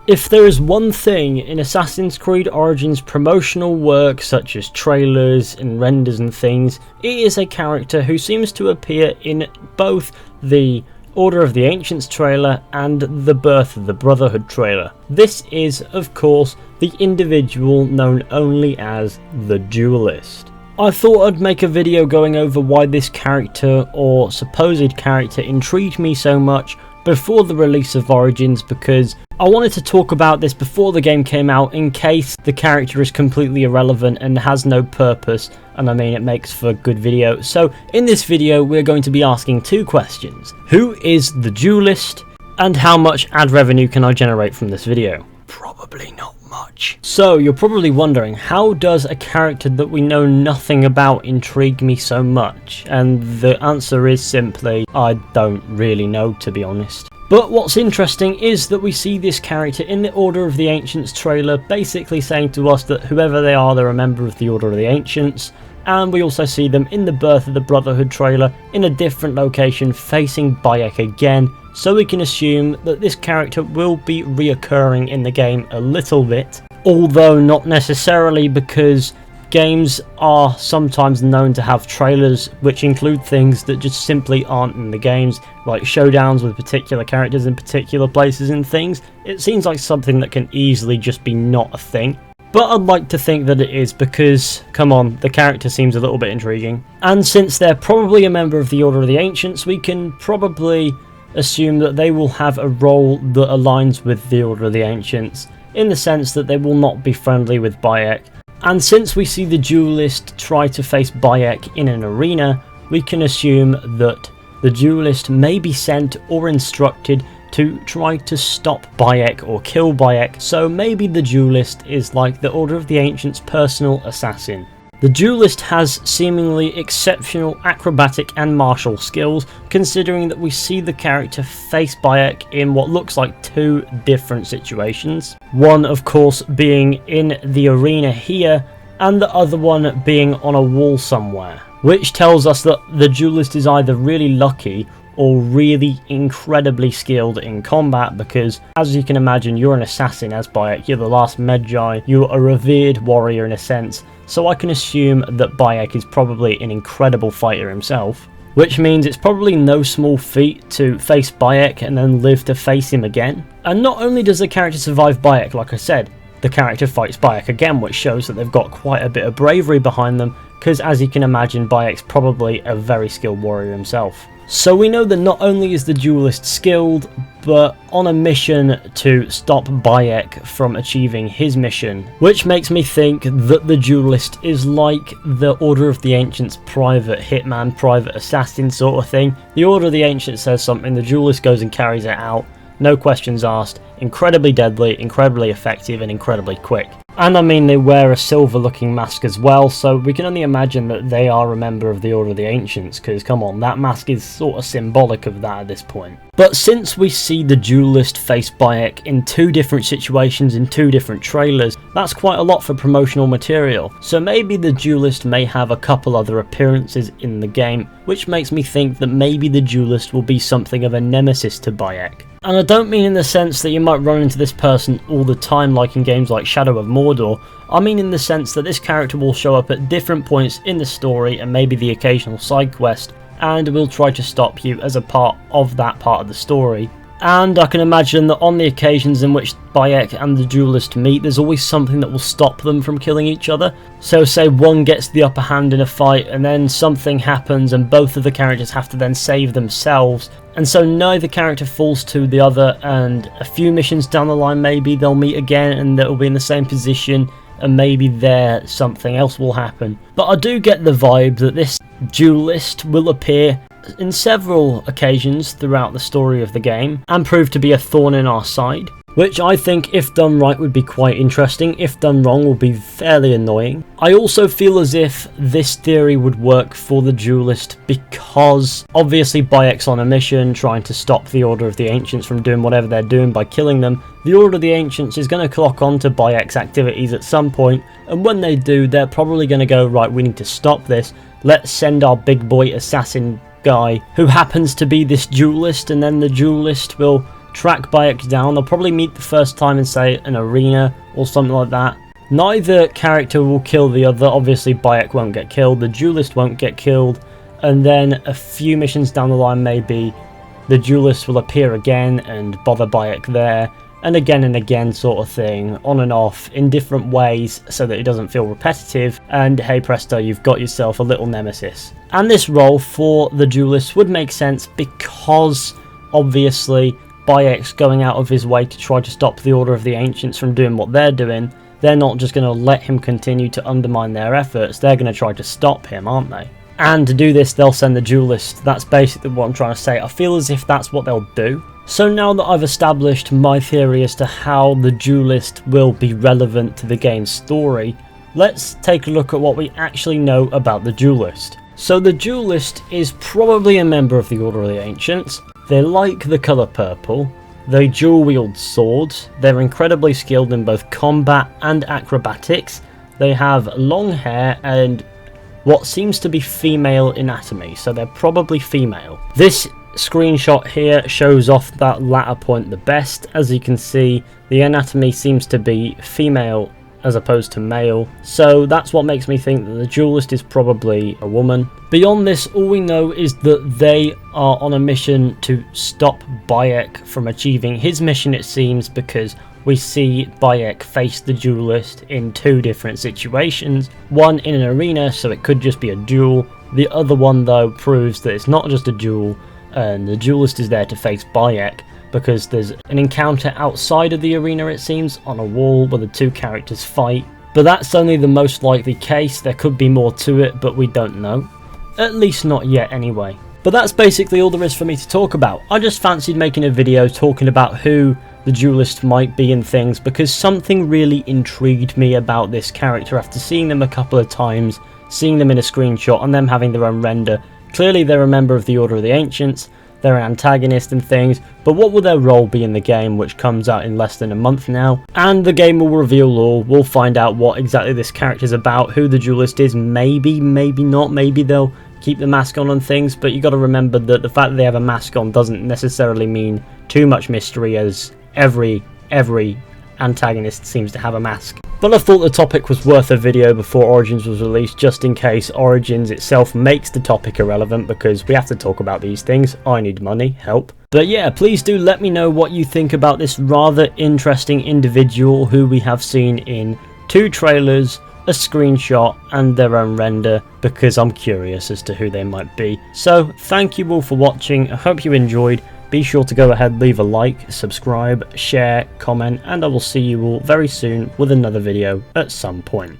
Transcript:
If there is one thing in Assassin's Creed Origins promotional work, such as trailers and renders and things, it is a character who seems to appear in both the Order of the Ancients trailer and the Birth of the Brotherhood trailer. This is, of course, the individual known only as the Duelist. I thought I'd make a video going over why this character, or supposed character, intrigued me so much before the release of Origins, because I wanted to talk about this before the game came out in case the character is completely irrelevant and has no purpose, and I mean it makes for a good video. So in this video we're going to be asking two questions. Who is the Duelist, and how much ad revenue can I generate from this video? Probably not much. So you're probably wondering, how does a character that we know nothing about intrigue me so much? And the answer is simply, I don't really know, to be honest. But what's interesting is that we see this character in the Order of the Ancients trailer basically saying to us that whoever they are, they're a member of the Order of the Ancients, and we also see them in the Birth of the Brotherhood trailer in a different location facing Bayek again, so we can assume that this character will be reoccurring in the game a little bit, although not necessarily, because games are sometimes known to have trailers which include things that just simply aren't in the games, like showdowns with particular characters in particular places and things. It seems like something that can easily just be not a thing. But I'd like to think that it is, because, come on, the character seems a little bit intriguing. And since they're probably a member of the Order of the Ancients, we can probably assume that they will have a role that aligns with the Order of the Ancients, in the sense that they will not be friendly with Bayek. And since we see the Duelist try to face Bayek in an arena, we can assume that the Duelist may be sent or instructed to try to stop Bayek or kill Bayek, so maybe the Duelist is like the Order of the Ancients' personal assassin. The Duelist has seemingly exceptional acrobatic and martial skills, considering that we see the character face Bayek in what looks like two different situations. One, of course, being in the arena here, and the other one being on a wall somewhere, which tells us that the Duelist is either really lucky or really incredibly skilled in combat, because as you can imagine, you're an assassin as Bayek, you're the last Magi, you're a revered warrior in a sense, so I can assume that Bayek is probably an incredible fighter himself, which means it's probably no small feat to face Bayek and then live to face him again. And not only does the character survive Bayek, like I said, the character fights Bayek again, which shows that they've got quite a bit of bravery behind them, because as you can imagine, Bayek's probably a very skilled warrior himself. So we know that not only is the Duelist skilled, but on a mission to stop Bayek from achieving his mission, which makes me think that the Duelist is like the Order of the Ancients private hitman, private assassin sort of thing. The Order of the Ancients says something, the Duelist goes and carries it out, no questions asked, incredibly deadly, incredibly effective, and incredibly quick. And I mean, they wear a silver looking mask as well, so we can only imagine that they are a member of the Order of the Ancients, because come on, that mask is sort of symbolic of that at this point. But since we see the Duelist face Bayek in two different situations in two different trailers, that's quite a lot for promotional material, so maybe the Duelist may have a couple other appearances in the game, which makes me think that maybe the Duelist will be something of a nemesis to Bayek. And I don't mean in the sense that you might run into this person all the time like in games like Shadow of Mordor, I mean in the sense that this character will show up at different points in the story and maybe the occasional side quest, and will try to stop you as a part of that part of the story. And I can imagine that on the occasions in which Bayek and the Duelist meet, there's always something that will stop them from killing each other. So say one gets the upper hand in a fight and then something happens and both of the characters have to then save themselves, and so neither character falls to the other, and a few missions down the line maybe they'll meet again and they'll be in the same position, and maybe there something else will happen. But I do get the vibe that this Duelist will appear in several occasions throughout the story of the game and prove to be a thorn in our side, which I think if done right would be quite interesting, if done wrong will be fairly annoying. I also feel as if this theory would work for the Duelist because obviously Bayek's on a mission trying to stop the Order of the Ancients from doing whatever they're doing by killing them. The Order of the Ancients is going to clock on to Bayek's activities at some point, and when they do, they're probably going to go, right, we need to stop this, let's send our big boy assassin guy who happens to be this Duelist, and then the Duelist will track Bayek down. They'll probably meet the first time in, say, an arena or something like that. Neither character will kill the other. Obviously, Bayek won't get killed, the Duelist won't get killed, and then a few missions down the line, maybe the Duelist will appear again and bother Bayek there, and again sort of thing, on and off in different ways so that it doesn't feel repetitive, and hey presto, you've got yourself a little nemesis. And this role for the Duelist would make sense because obviously Bayek's going out of his way to try to stop the Order of the Ancients from doing what they're doing. They're not just going to let him continue to undermine their efforts, they're going to try to stop him, aren't they? And to do this, they'll send the Duelist. That's basically what I'm trying to say. I feel as if that's what they'll do. So now that I've established my theory as to how the Duelist will be relevant to the game's story, let's take a look at what we actually know about the Duelist. So the Duelist is probably a member of the Order of the Ancients. They like the colour purple. They dual wield swords. They're incredibly skilled in both combat and acrobatics. They have long hair and what seems to be female anatomy, so they're probably female. This screenshot here shows off that latter point the best. As you can see, the anatomy seems to be female as opposed to male, so that's what makes me think that the Duelist is probably a woman. Beyond this, all we know is that they are on a mission to stop Bayek from achieving his mission, it seems, because we see Bayek face the Duelist in two different situations. One in an arena, so it could just be a duel. The other one, though, proves that it's not just a duel, and the Duelist is there to face Bayek, because there's an encounter outside of the arena, it seems, on a wall where the two characters fight. But that's only the most likely case. There could be more to it, but we don't know. At least not yet, anyway. But that's basically all there is for me to talk about. I just fancied making a video talking about who the Duelist might be and things, because something really intrigued me about this character after seeing them a couple of times, seeing them in a screenshot and them having their own render. Clearly they're a member of the Order of the Ancients, they're an antagonist and things, but what will their role be in the game, which comes out in less than a month now? And the game will reveal all. We'll find out what exactly this character's about, who the Duelist is, maybe not, maybe they'll keep the mask on and things, but you got to remember that the fact that they have a mask on doesn't necessarily mean too much mystery, as every antagonist seems to have a mask. But I thought the topic was worth a video before Origins was released, just in case Origins itself makes the topic irrelevant, because we have to talk about these things. I need money, help. But yeah, please do let me know what you think about this rather interesting individual who we have seen in 2 trailers, a screenshot and their own render, because I'm curious as to who they might be. So thank you all for watching, I hope you enjoyed. Be sure to go ahead, leave a like, subscribe, share, comment, and I will see you all very soon with another video at some point.